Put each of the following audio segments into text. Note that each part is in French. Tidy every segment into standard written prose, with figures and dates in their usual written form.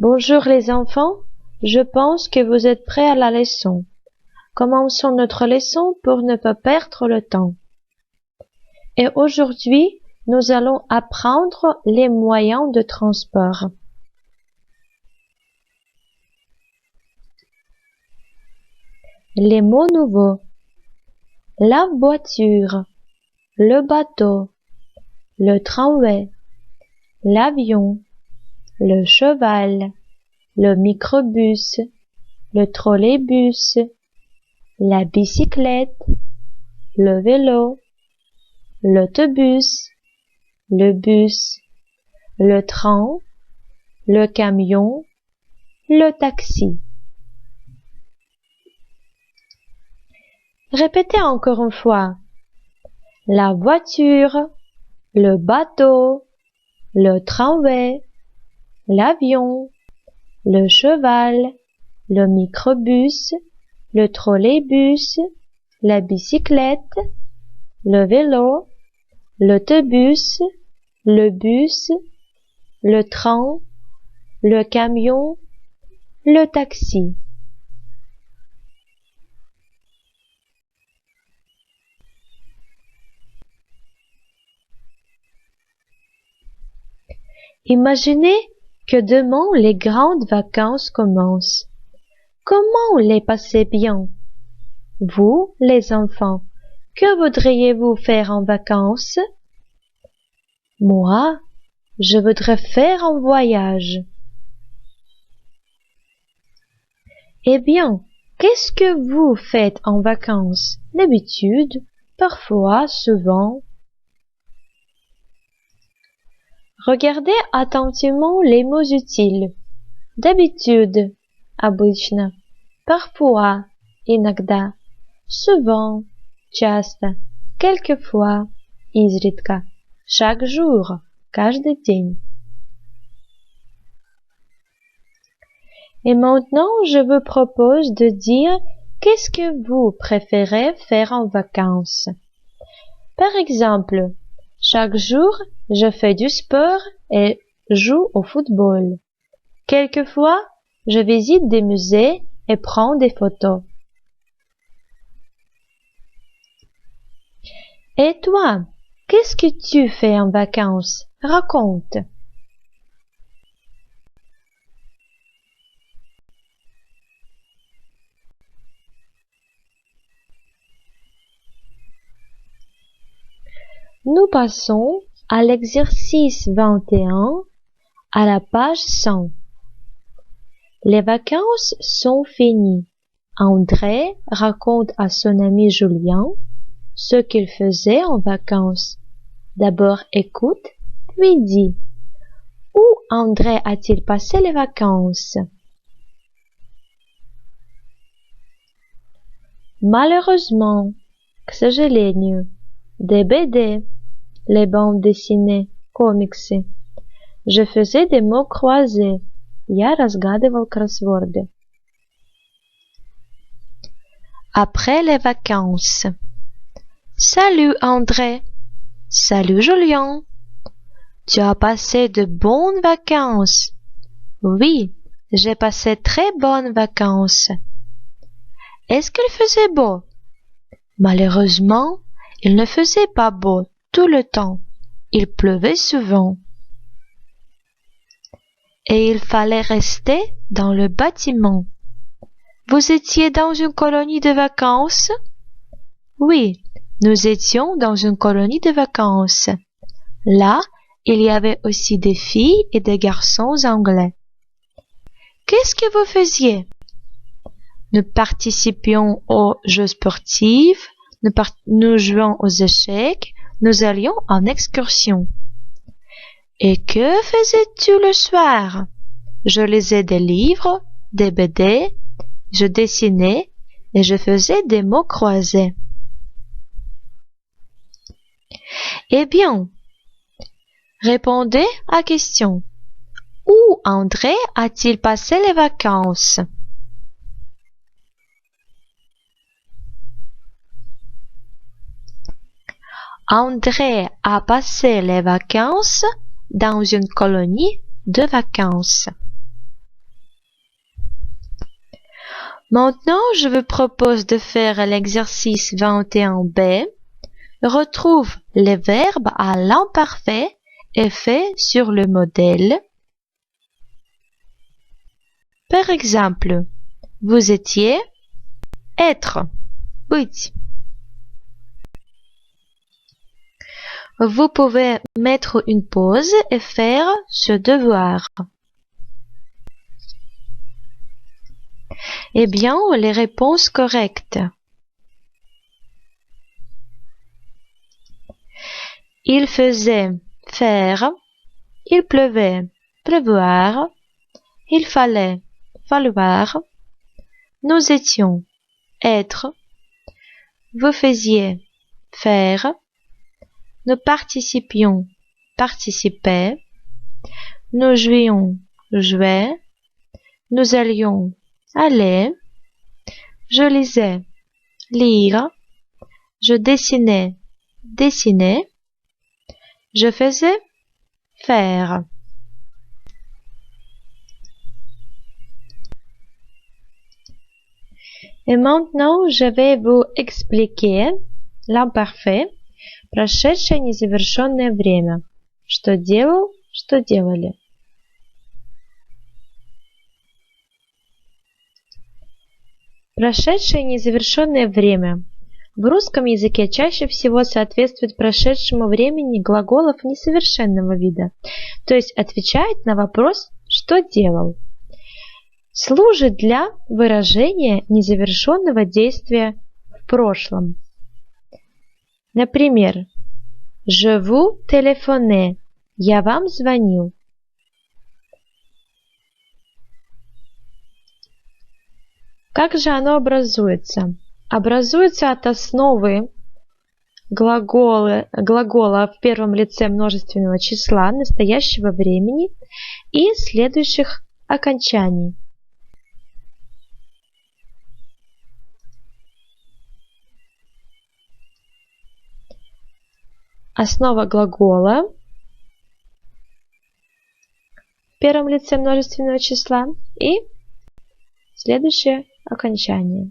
Bonjour les enfants, je pense que vous êtes prêts à la leçon. Commençons notre leçon pour ne pas perdre le temps. Et aujourd'hui, nous allons apprendre les moyens de transport. Les mots nouveaux. La voiture, le bateau, le tramway, l'avion, le cheval, le microbus, le trolleybus, la bicyclette, le vélo, l'autobus, le bus, le train, le camion, le taxi. Répétez encore une fois. La voiture, le bateau, le tramway, l'avion, le cheval, le microbus, le trolleybus, la bicyclette, le vélo, l'autobus, le bus, le train, le camion, le taxi. Imaginez que demain les grandes vacances commencent. Comment les passer bien? Vous, les enfants, que voudriez-vous faire en vacances? Moi, je voudrais faire un voyage. Eh bien, qu'est-ce que vous faites en vacances? D'habitude, parfois, souvent. Regardez attentivement les mots utiles. D'habitude, обычно, parfois, иногда, souvent, часто, quelquefois, изредка, chaque jour, каждый день. Et maintenant, je vous propose de dire qu'est-ce que vous préférez faire en vacances. Par exemple, chaque jour, je fais du sport et joue au football. Quelquefois, je visite des musées et prends des photos. Et toi, qu'est-ce que tu fais en vacances? Raconte. Nous passons à l'exercice 21 à la page 100. Les vacances sont finies. André raconte à son ami Julien ce qu'il faisait en vacances. D'abord écoute, puis dis. Où André a-t-il passé les vacances? Malheureusement, к сожалению, des BD, les bandes dessinées, комиксы. Je faisais des mots croisés. Я разгадывал кроссворды. Après les vacances. Salut André. Salut Julien. Tu as passé de bonnes vacances. Oui, j'ai passé très bonnes vacances. Est-ce qu'il faisait beau? Malheureusement, il ne faisait pas beau tout le temps. Il pleuvait souvent. Et il fallait rester dans le bâtiment. Vous étiez dans une colonie de vacances? Oui, nous étions dans une colonie de vacances. Là, il y avait aussi des filles et des garçons anglais. Qu'est-ce que vous faisiez? Nous participions aux jeux sportifs, nous jouions aux échecs, nous allions en excursion. Et que faisais-tu le soir? Je lisais des livres, des BD, je dessinais et je faisais des mots croisés. Eh bien, répondez à la question. Où André a-t-il passé les vacances? André a passé les vacances dans une colonie de vacances. Maintenant, je vous propose de faire l'exercice 21b. Retrouve les verbes à l'imparfait et fait sur le modèle. Par exemple, vous étiez, être, быть. Vous pouvez mettre une pause et faire ce devoir. Eh bien, les réponses correctes. Il faisait, faire. Il pleuvait, pleuvoir. Il fallait, falloir. Nous étions, être. Vous faisiez, faire. Nous participions, participer. Nous jouions, jouer. Nous allions, aller. Je lisais, lire. Je dessinais, dessiner. Je faisais, faire. Et maintenant, je vais vous expliquer l'imparfait. Прошедшее незавершенное время. Что делал, что делали. Прошедшее незавершенное время. В русском языке чаще всего соответствует прошедшему времени глаголов несовершенного вида, то есть отвечает на вопрос «что делал?». Служит для выражения незавершенного действия в прошлом. Например, «Je vous téléphonais» – «я вам звонил». Как же оно образуется? Образуется от основы глагола в первом лице множественного числа настоящего времени и следующих окончаний. Основа глагола в первом лице множественного числа и следующее окончание.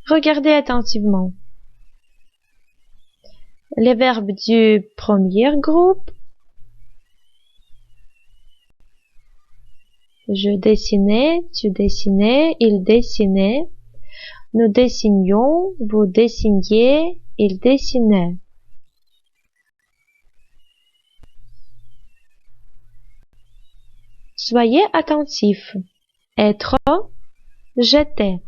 Regardez attentivement. Les verbes du premier groupe. Je dessinais, tu dessinais, il dessinait. Nous dessinions, vous dessiniez, il dessinait. Soyez attentifs. Être, j'étais.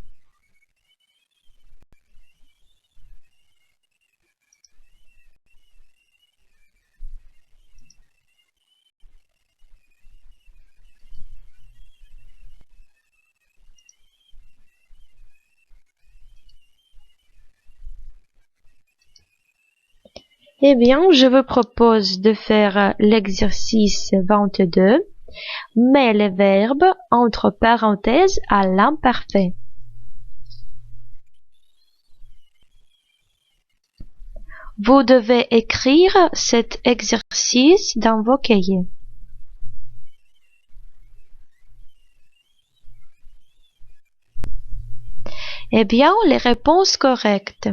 Eh bien, je vous propose de faire l'exercice 22. Mets les verbes entre parenthèses à l'imparfait. Vous devez écrire cet exercice dans vos cahiers. Eh bien, les réponses correctes.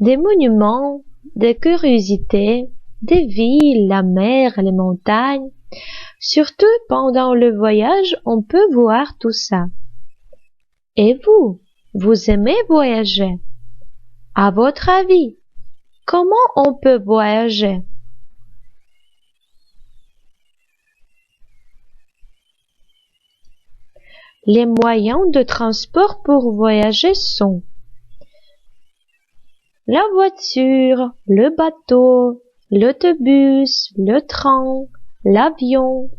Des monuments, des curiosités, des villes, la mer, les montagnes. Surtout pendant le voyage, on peut voir tout ça. Et vous, vous aimez voyager? À votre avis, comment on peut voyager? Les moyens de transport pour voyager sont la voiture, le bateau, l'autobus, le train, l'avion,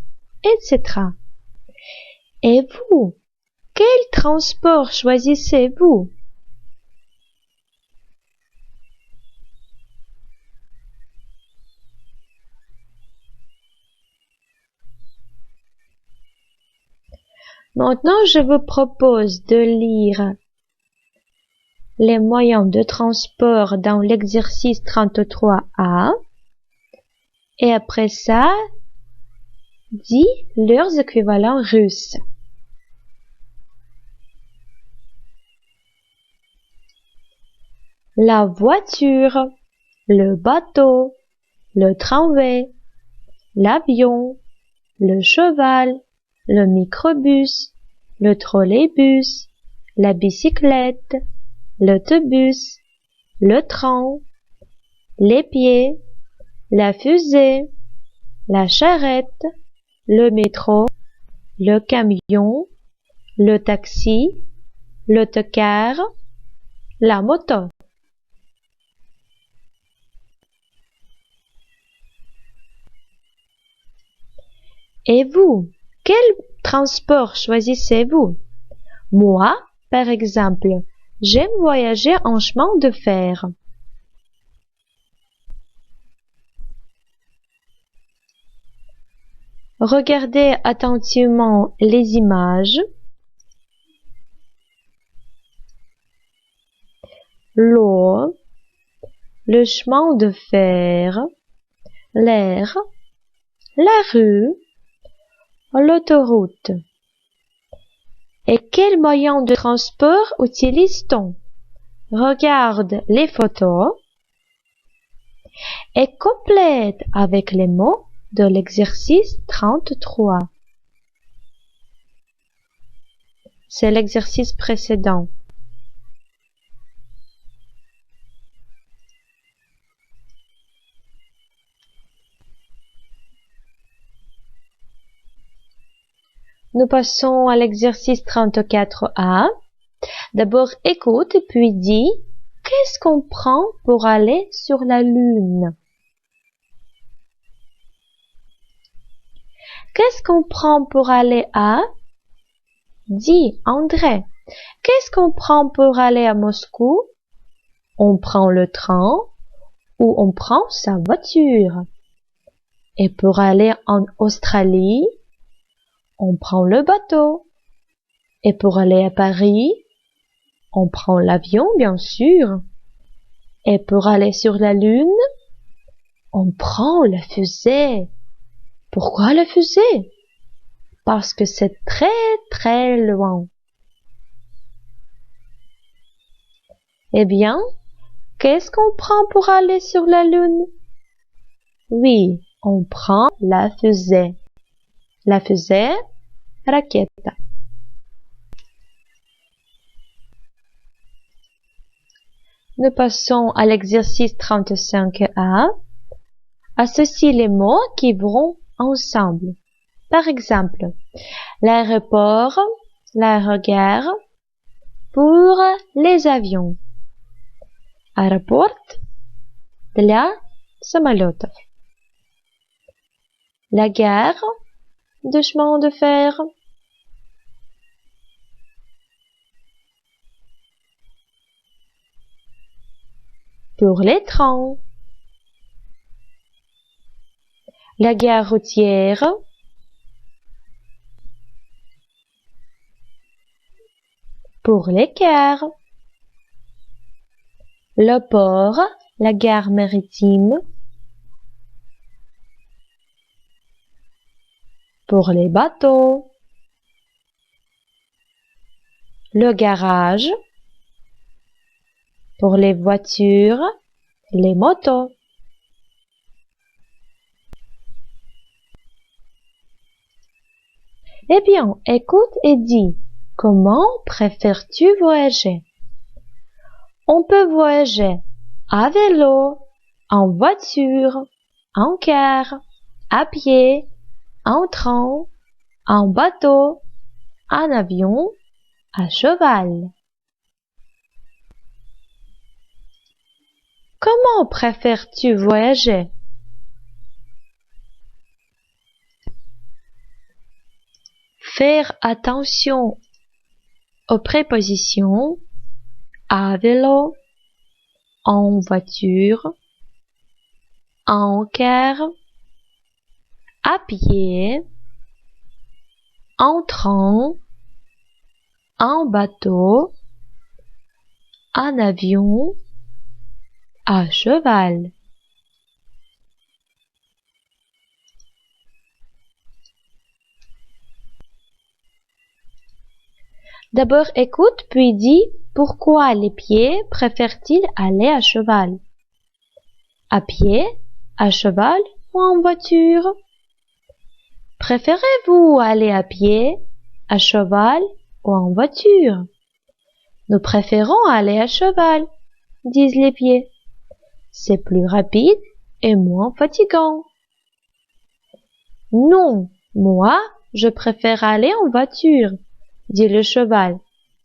etc. Et vous, quel transport choisissez-vous? Maintenant, je vous propose de lire les moyens de transport dans l'exercice 33A. Et après ça, dis leurs équivalents russes. La voiture, le bateau, le tramway, l'avion, le cheval, le microbus, le trolleybus, la bicyclette, l'autobus, le train, les pieds, la fusée, la charrette, le métro, le camion, le taxi, l'autocar, la moto. Et vous, quel transport choisissez-vous? Moi, par exemple, j'aime voyager en chemin de fer. Regardez attentivement les images. L'eau, le chemin de fer, l'air, la rue, l'autoroute. Et quel moyen de transport utilise-t-on? Regarde les photos et complète avec les mots de l'exercice 33. C'est l'exercice précédent. Nous passons à l'exercice 34A. D'abord écoute puis dis qu'est-ce qu'on prend pour aller sur la Lune? Qu'est-ce qu'on prend pour aller à? Dis André. Qu'est-ce qu'on prend pour aller à Moscou? On prend le train ou on prend sa voiture. Et pour aller en Australie, on prend le bateau. Et pour aller à Paris, on prend l'avion, bien sûr. Et pour aller sur la Lune, on prend la fusée. Pourquoi la fusée? Parce que c'est très loin. Eh bien, qu'est-ce qu'on prend pour aller sur la Lune? Oui, on prend la fusée. La fusée, raquette. Nous passons à l'exercice 35A. Associe les mots qui vont ensemble. Par exemple, l'aéroport, l'aérogare, pour les avions. Аэропорт для самолетов. La gare de chemin de fer. Pour les trains. La gare routière. Pour les cars. Le port, la gare maritime. Pour les bateaux. Le garage. Pour les voitures, les motos. Eh bien, écoute et dis, comment préfères-tu voyager? On peut voyager à vélo, en voiture, en car, à pied, en train, en bateau, en avion, à cheval. Comment préfères-tu voyager? Faire attention aux prépositions à vélo, en voiture, en car, à pied, en train, en bateau, en avion, à cheval. D'abord écoute puis dis pourquoi les pieds préfèrent-ils aller à cheval? À pied, à cheval ou en voiture? Préférez-vous aller à pied, à cheval ou en voiture? Nous préférons aller à cheval, disent les pieds. C'est plus rapide et moins fatigant. Non, moi, je préfère aller en voiture, dit le cheval.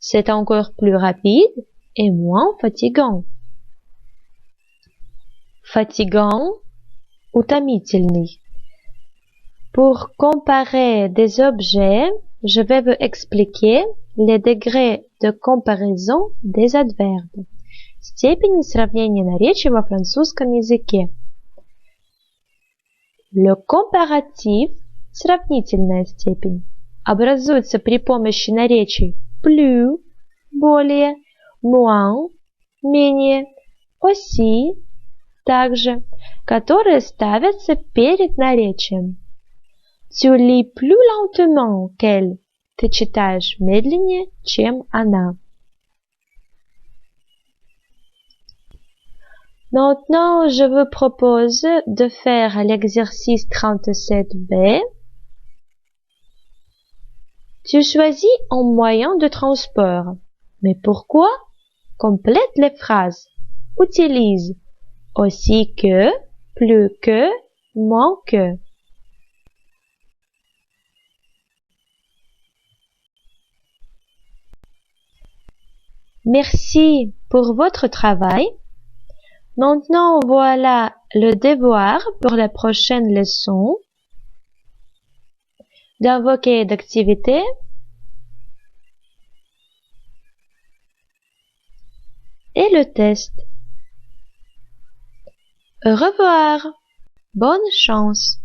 C'est encore plus rapide et moins fatigant. Fatigant, утомительный. Pour comparer des objets, je vais vous expliquer les degrés de comparaison des adverbes. Степени сравнения наречий во французском языке. Le comparatif, сравнительная степень, образуется при помощи наречий plus, более, moins, менее, aussi, также, которые ставятся перед наречием. Tu lis plus lentement qu'elle. Ты читаешь медленнее, чем она. Maintenant, je vous propose de faire l'exercice 37b. Tu choisis un moyen de transport. Mais pourquoi? Complète les phrases. Utilise aussi que, plus que, moins que. Merci pour votre travail. Maintenant, voilà le devoir pour la prochaine leçon d'invoquer d'activité. Et le test. Au revoir. Bonne chance.